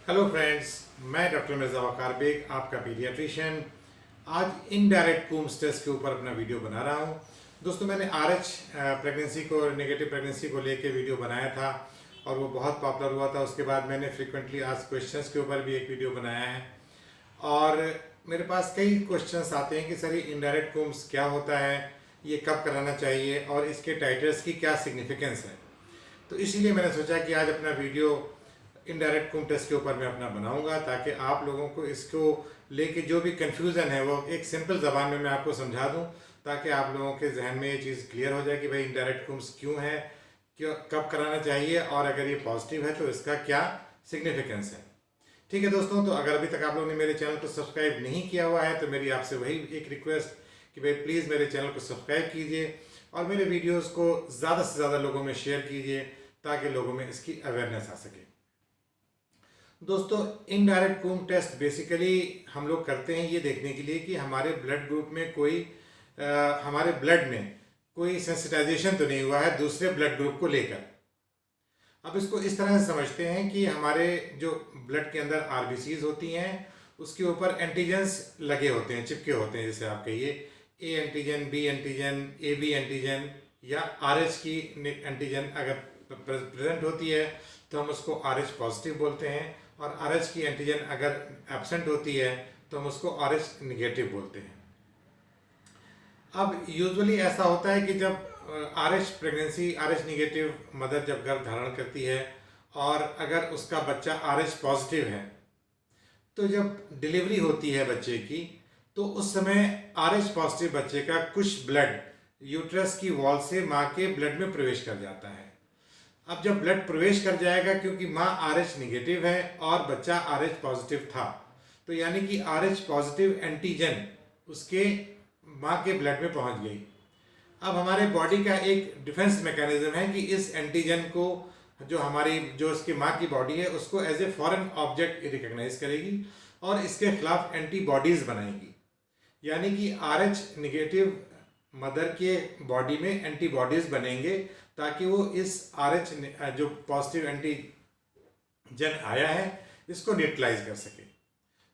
Hello friends, मैं doctor Mirza वकार bag, आपका paediatrician. आज इनडायरेक्ट कूम्स टेस्ट के ऊपर अपना वीडियो बना रहा हूँ। दोस्तों, मैंने आरएच प्रेगनेंसी को नेगेटिव प्रेगनेंसी को लेके वीडियो बनाया था और वो बहुत पॉपुलर हुआ था। उसके बाद मैंने फ्रीक्वेंटली आस्क्ड क्वेश्चंस के ऊपर भी एक वीडियो बनाया है और मेरे पास कई क्वेश्चंस आते हैं कि सर ये इनडायरेक्ट कूम्स क्या होता है, ये कब कराना चाहिए और इसके टाइटर्स की क्या सिग्निफिकेंस है। तो इसीलिए मैंने सोचा कि आज अपना वीडियो इनडायरेक्ट कूम टेस्ट के ऊपर मैं अपना बनाऊंगा ताकि आप लोगों को इसको लेके जो भी कंफ्यूजन है वो एक सिंपल ज़बान में मैं आपको समझा दूं, ताकि आप लोगों के जहन में ये चीज़ क्लियर हो जाए कि भाई इनडायरेक्ट कूम्स क्यों है, क्यों, कब कराना चाहिए और अगर ये पॉजिटिव है तो इसका क्या सिग्निफिकेंस है। ठीक है दोस्तों, तो अगर अभी तक आप लोगों ने मेरे चैनल को सब्सक्राइब नहीं किया हुआ है तो मेरी आपसे वही एक रिक्वेस्ट कि भाई प्लीज़ मेरे चैनल को सब्सक्राइब कीजिए और मेरे वीडियोज़ को ज़्यादा से ज़्यादा लोगों में शेयर कीजिए ताकि लोगों में इसकी अवेयरनेस आ सके। दोस्तों, इनडायरेक्ट कूम टेस्ट बेसिकली हम लोग करते हैं ये देखने के लिए कि हमारे ब्लड ग्रुप में हमारे ब्लड में कोई सेंसिटाइजेशन तो नहीं हुआ है दूसरे ब्लड ग्रुप को लेकर। अब इसको इस तरह से समझते हैं कि हमारे जो ब्लड के अंदर आरबीसीज होती हैं उसके ऊपर एंटीजेंस लगे होते हैं, चिपके होते हैं। जैसे आप कहिए A antigen, B antigen, A B antigen या आरएच की एंटीजन अगर प्रेजेंट होती है तो हम उसको आरएच पॉजिटिव बोलते हैं और आरएच की एंटीजन अगर एब्सेंट होती है तो हम उसको आरएच निगेटिव बोलते हैं। अब यूजुअली ऐसा होता है कि जब आरएच निगेटिव मदर जब गर्भ धारण करती है और अगर उसका बच्चा आरएच पॉजिटिव है तो जब डिलीवरी होती है बच्चे की तो उस समय आरएच पॉजिटिव बच्चे का कुछ ब्लड यूट्रस की वॉल से माँ के ब्लड में प्रवेश कर जाता है। अब जब ब्लड प्रवेश कर जाएगा, क्योंकि माँ आरएच निगेटिव है और बच्चा आरएच पॉजिटिव था, तो यानी कि आरएच पॉजिटिव एंटीजन उसके माँ के ब्लड में पहुंच गई। अब हमारे बॉडी का एक डिफेंस मैकेनिज्म है कि इस एंटीजन को जो उसकी माँ की बॉडी है उसको as a foreign object recognise करेगी और इसके खिलाफ एंटीबॉडीज बनाएगी। यानी कि आरएच निगेटिव मदर के बॉडी में एंटीबॉडीज बनेंगे ताकि वो इस आरएच जो पॉजिटिव एंटीजन आया है इसको न्यूट्रलाइज कर सके।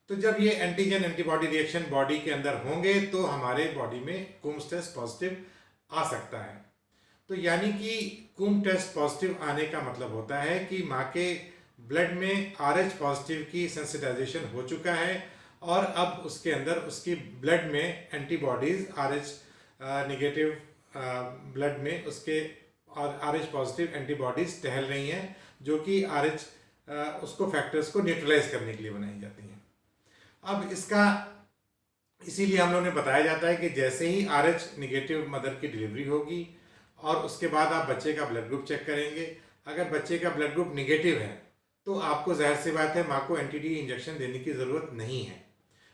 तो जब ये एंटीजन एंटीबॉडी रिएक्शन बॉडी के अंदर होंगे तो हमारे बॉडी में कूम्स टेस्ट पॉजिटिव आ सकता है। तो यानी कि कूम टेस्ट पॉजिटिव आने का मतलब होता है कि माँ के ब्लड में आरएच पॉजिटिव की सेंसिटाइजेशन हो चुका है और अब उसके अंदर उसकी ब्लड में एंटीबॉडीज आरएच निगेटिव ब्लड में उसके और आरएच पॉजिटिव एंटीबॉडीज टहल रही हैं जो कि आरएच उसको फैक्टर्स को न्यूट्रलाइज करने के लिए बनाई जाती हैं। अब इसीलिए हम लोगों ने बताया जाता है कि जैसे ही आरएच निगेटिव मदर की डिलीवरी होगी और उसके बाद आप बच्चे का ब्लड ग्रुप चेक करेंगे। अगर बच्चे का ब्लड ग्रुप निगेटिव है तो आपको जाहिर सी बात है माँ को एंटी-डी इंजेक्शन देने की ज़रूरत नहीं है।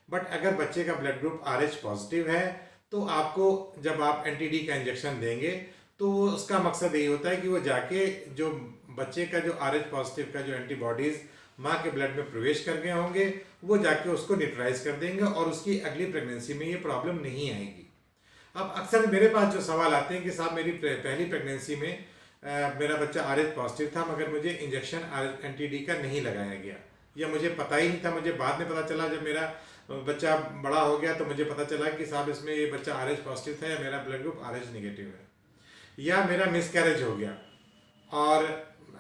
बट अगर बच्चे का ब्लड ग्रुप आरएच पॉजिटिव है तो आपको जब आप एंटी-डी का इंजेक्शन देंगे तो उसका मकसद यही होता है कि वो जाके जो बच्चे का जो आरएच पॉजिटिव का जो एंटीबॉडीज़ माँ के ब्लड में प्रवेश कर गए होंगे वो जाके उसको न्यूट्रलाइज कर देंगे और उसकी अगली प्रेगनेंसी में ये प्रॉब्लम नहीं आएगी। अब अक्सर मेरे पास जो सवाल आते हैं कि साहब मेरी पहली प्रेगनेंसी में मेरा बच्चा आरएच पॉजिटिव था मगर मुझे इंजेक्शन एंटी-डी का नहीं लगाया गया या मुझे पता ही नहीं था, मुझे बाद में पता चला जब मेरा बच्चा बड़ा हो गया तो मुझे पता चला कि साहब इसमें ये बच्चा आरएच पॉजिटिव था या मेरा ब्लड ग्रुप आरएच निगेटिव है, या मेरा मिसकैरेज हो गया और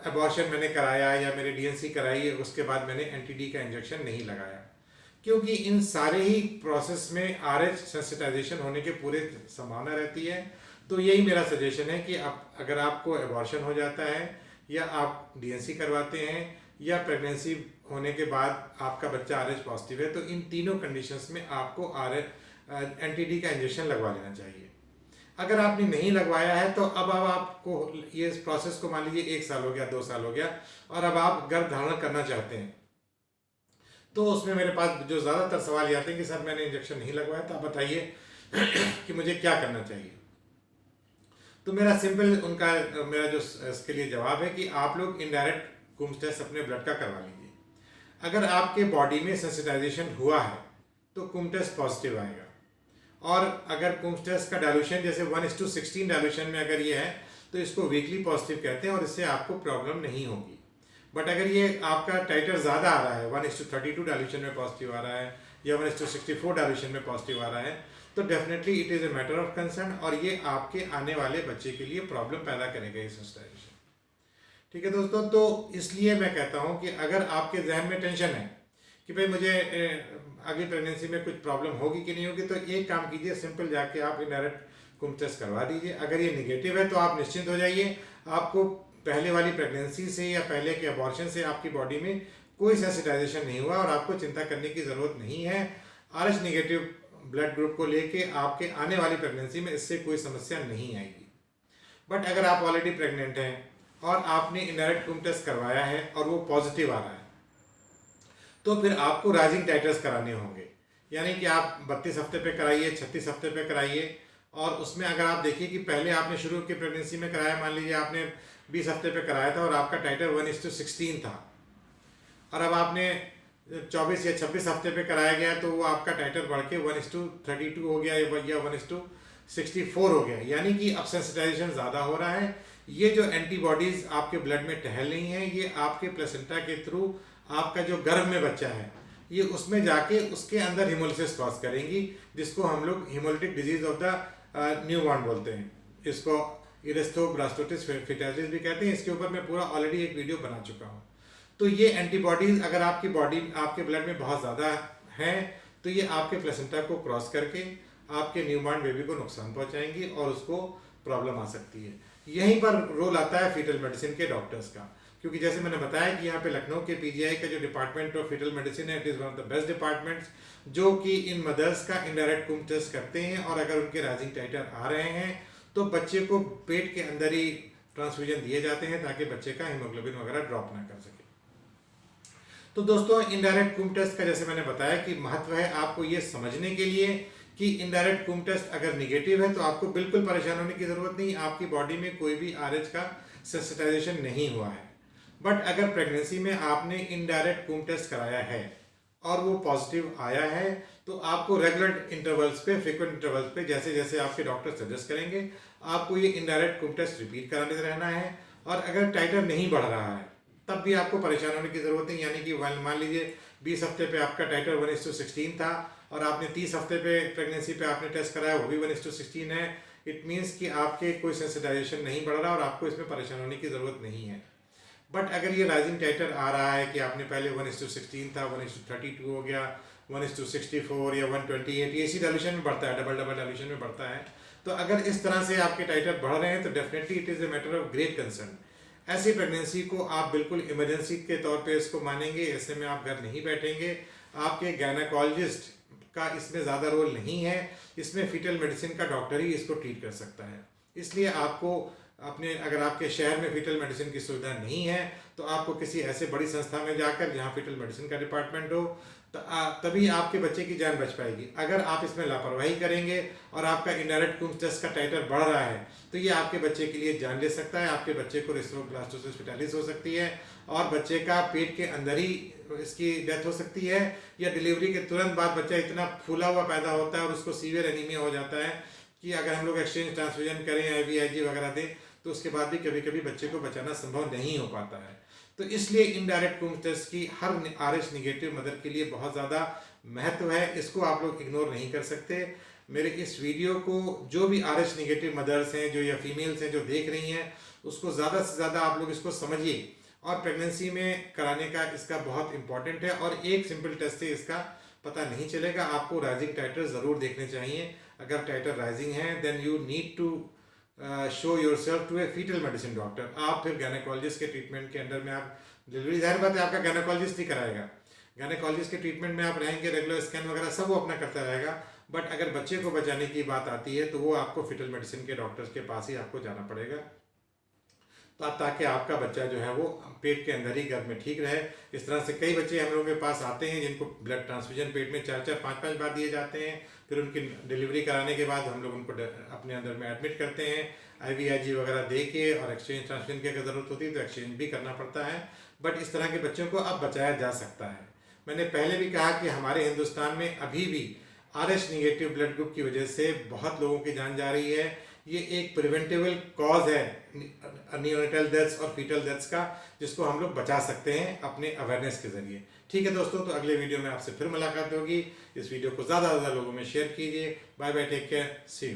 अबॉर्शन मैंने कराया या मेरे डीएनसी कराई है, उसके बाद मैंने एंटी-डी का इंजेक्शन नहीं लगाया। क्योंकि इन सारे ही प्रोसेस में आरएच सेंसिटाइजेशन होने के पूरे संभावना रहती है। तो यही मेरा सजेशन है कि अगर आपको अबॉर्शन हो जाता है या आप डीएनसी करवाते हैं या प्रेगनेंसी होने के बाद आपका बच्चा आरएच पॉजिटिव है तो इन तीनों कंडीशंस में आपको एंटी-डी का इंजेक्शन लगवा लेना चाहिए। अगर आपने नहीं लगवाया है तो अब आपको ये इस प्रोसेस को मान लीजिए 1 साल हो गया, 2 साल हो गया और अब आप गर्भ धारण करना चाहते हैं तो उसमें मेरे पास जो ज़्यादातर सवाल ये आते हैं कि सर मैंने इंजेक्शन नहीं लगवाया तो आप बताइए कि मुझे क्या करना चाहिए। तो मेरा जो इसके लिए जवाब है कि आप लोग इनडायरेक्ट कूम्स टेस्ट अपने ब्लड का करवा लीजिए। अगर आपके बॉडी में सेंसिटाइजेशन हुआ है तो कूम टेस्ट पॉजिटिव आएगा और अगर कूम्स टेस्ट का डायल्यूशन जैसे 1:16 डायल्यूशन में अगर ये है तो इसको वीकली पॉजिटिव कहते हैं और इससे आपको प्रॉब्लम नहीं होगी। बट अगर ये आपका टाइटर ज़्यादा आ रहा है, 1:32 डाइल्यूशन में पॉजिटिव आ रहा है या 1:64 डाइल्यूशन में पॉजिटिव आ रहा है, तो definitely it is a matter of concern और ये आपके आने वाले बच्चे के लिए प्रॉब्लम पैदा करेगा ये सेंसिटाइजेशन। ठीक है दोस्तों, तो इसलिए मैं कहता हूँ कि अगर आपके जहन में टेंशन है कि भाई मुझे अगली प्रेगनेंसी में कुछ प्रॉब्लम होगी कि नहीं होगी, तो एक काम कीजिए, सिंपल जाके आप इनडायरेक्ट कुम टेस्ट करवा दीजिए। अगर ये निगेटिव है तो आप निश्चिंत हो जाइए, आपको पहले वाली प्रेगनेंसी से या पहले के अबॉर्शन से आपकी बॉडी में कोई सेंसिटाइजेशन नहीं हुआ और आपको चिंता करने की ज़रूरत नहीं है। RH निगेटिव ब्लड ग्रुप को लेके आपके आने वाली प्रेगनेंसी में इससे कोई समस्या नहीं आएगी। बट अगर आप ऑलरेडी प्रेग्नेंट हैं और आपने इनडायरेक्ट कुम टेस्ट करवाया है और वो पॉजिटिव आ रहा है, तो फिर आपको राइजिंग टाइटर्स कराने होंगे। यानी कि आप 32 हफ्ते पे कराइए, 36 हफ्ते पे कराइए, और उसमें अगर आप देखिए कि पहले आपने शुरू की प्रेगनेंसी में कराया, मान लीजिए आपने 20 हफ्ते पे कराया था और आपका टाइटर 1:16 था, और अब आपने 24 या 26 हफ्ते पे कराया गया तो वो आपका टाइटर बढ़ के 1:32 हो गया या 1:64 हो गया। यानी कि अब सेंसिटाइजेशन ज़्यादा हो रहा है। ये जो एंटीबॉडीज़ आपके ब्लड में टहल रही हैं, ये आपके प्लेसेंटा के थ्रू आपका जो गर्भ में बच्चा है, ये उसमें जाके उसके अंदर हिमोलिसिस कॉज करेंगी, जिसको हम लोग haemolytic disease of the newborn बोलते हैं। इसको इरेस्थ्रोब्लास्टोसिस फिटालिस भी कहते हैं। इसके ऊपर मैं पूरा ऑलरेडी एक वीडियो बना चुका हूँ। तो ये एंटीबॉडीज अगर आपकी बॉडी आपके ब्लड में बहुत ज़्यादा हैं तो ये आपके प्लेसेंटा को क्रॉस करके आपके न्यूबॉर्न बेबी को नुकसान पहुंचाएंगी और उसको प्रॉब्लम आ सकती है। यहीं पर रोल आता है फीटल मेडिसिन के डॉक्टर्स का, क्योंकि जैसे मैंने बताया कि यहाँ पे लखनऊ के PGI का जो डिपार्टमेंट ऑफ फीटल मेडिसिन है, it is one of the best departments, जो कि इन मदर्स का इनडायरेक्ट कुम टेस्ट करते हैं, और अगर उनके राइजिंग टाइटर आ रहे हैं तो बच्चे को पेट के अंदर ही ट्रांसफ्यूजन दिए जाते हैं ताकि बच्चे का हीमोग्लोबिन वगैरह ड्रॉप ना कर सके। तो दोस्तों, इनडायरेक्ट कुम टेस्ट का जैसे मैंने बताया कि महत्व है आपको ये समझने के लिए कि इनडायरेक्ट कुम टेस्ट अगर निगेटिव है तो आपको बिल्कुल परेशान होने की ज़रूरत नहीं, आपकी बॉडी में कोई भी RH का सेंसिटाइजेशन नहीं हुआ है। बट अगर प्रेगनेंसी में आपने इनडायरेक्ट कुम टेस्ट कराया है और वो पॉजिटिव आया है तो आपको रेगुलर इंटरवल्स पे, फ्रीक्वेंट इंटरवल्स पे, जैसे जैसे आपके डॉक्टर सजेस्ट करेंगे, आपको ये इनडायरेक्ट कुम टेस्ट रिपीट कराने रहना है। और अगर टाइटर नहीं बढ़ रहा है तब भी आपको परेशान होने की ज़रूरत नहीं। यानी कि मान लीजिए 20 हफ्ते पे आपका टाइटर 1:16 था और आपने 30 हफ्ते पे प्रेगनेंसी पे आपने टेस्ट कराया, वो भी 1:16 है, इट मीन्स कि आपके कोई सेंसिटाइजेशन नहीं बढ़ रहा और आपको इसमें परेशान होने की ज़रूरत नहीं है। बट अगर ये राइजिंग टाइटर आ रहा है कि आपने पहले 1:16 था, 1:32 हो गया, 1:64 या 128, ये इसी डाइल्यूशन में बढ़ता है, डबल डाइल्यूशन में बढ़ता है। तो अगर इस तरह से आपके टाइटर बढ़ रहे हैं तो definitely it is a matter of great concern. ऐसी प्रेगनेंसी को आप बिल्कुल इमरजेंसी के तौर पे इसको मानेंगे, ऐसे में आप घर नहीं बैठेंगे। आपके गायनेकोलॉजिस्ट का इसमें ज़्यादा रोल नहीं है, इसमें फीटल मेडिसिन का डॉक्टर ही इसको ट्रीट कर सकता है। इसलिए आपको अपने, अगर आपके शहर में फीटल मेडिसिन की सुविधा नहीं है तो आपको किसी ऐसे बड़ी संस्था में जाकर जहाँ फीटल मेडिसिन का डिपार्टमेंट हो तभी आपके बच्चे की जान बच पाएगी। अगर आप इसमें लापरवाही करेंगे और आपका इनडायरेक्ट कुम टेस्ट का टाइटर बढ़ रहा है तो ये आपके बच्चे के लिए जान ले सकता है। आपके बच्चे को इरेस्थ्रोब्लास्टोसिस फिटालिस हो सकती है और बच्चे का पेट के अंदर ही इसकी डेथ हो सकती है, या डिलीवरी के तुरंत बाद बच्चा इतना फूला हुआ पैदा होता है और उसको सीवियर एनीमिया हो जाता है कि अगर हम लोग एक्सचेंज ट्रांसफ्यूजन करें, IVIG वगैरह दें, तो उसके बाद भी कभी कभी बच्चे को बचाना संभव नहीं हो पाता है। तो इसलिए इनडायरेक्ट कुम टेस्ट की हर RH निगेटिव मदर के लिए बहुत ज़्यादा महत्व है, इसको आप लोग इग्नोर नहीं कर सकते। मेरे इस वीडियो को जो भी RH निगेटिव मदर्स हैं जो या फीमेल्स हैं जो देख रही हैं, उसको ज़्यादा से ज़्यादा आप लोग इसको समझिए और प्रेगनेंसी में कराने का इसका बहुत इंपॉर्टेंट है। और एक सिंपल टेस्ट से इसका पता नहीं चलेगा, आपको राइजिंग टाइटर ज़रूर देखने चाहिए। अगर टाइटर राइजिंग है then you need to show yourself to a fetal medicine doctor. आप फिर गायनेकोलॉजिस्ट के ट्रीटमेंट के अंडर में आप डिलीवरी, जाहिर बात है आपका गायनेकोलॉजिस्ट ही कराएगा, गायनेकोलॉजिस्ट के ट्रीटमेंट में आप रहेंगे, रेगुलर स्कैन वगैरह सब वो अपना करता रहेगा। बट अगर बच्चे को बचाने की बात आती है तो वो आपको फीटल मेडिसिन के डॉक्टर्स के पास ही आपको जाना पड़ेगा, ताकि आपका बच्चा जो है वो पेट के अंदर ही गर्भ में ठीक रहे। इस तरह से कई बच्चे हम लोगों के पास आते हैं जिनको ब्लड ट्रांसफ्यूजन पेट में 4-4, 5-5 बार दिए जाते हैं। फिर उनकी डिलीवरी कराने के बाद हम लोग उनको अपने अंदर में एडमिट करते हैं, IVIG वगैरह दे के, और एक्सचेंज ट्रांसफ्यूजन की अगर ज़रूरत होती है तो एक्सचेंज भी करना पड़ता है। बट इस तरह के बच्चों को अब बचाया जा सकता है। मैंने पहले भी कहा कि हमारे हिंदुस्तान में अभी भी RH निगेटिव ब्लड ग्रुप की वजह से बहुत लोगों की जान जा रही है। ये एक प्रिवेंटेबल कॉज है नियोनेटल डेथ्स और फीटल डेथ्स का, जिसको हम लोग बचा सकते हैं अपने अवेयरनेस के जरिए। ठीक है दोस्तों, तो अगले वीडियो में आपसे फिर मुलाकात होगी। इस वीडियो को ज़्यादा से ज़्यादा लोगों में शेयर कीजिए। Bye bye, take care, see you.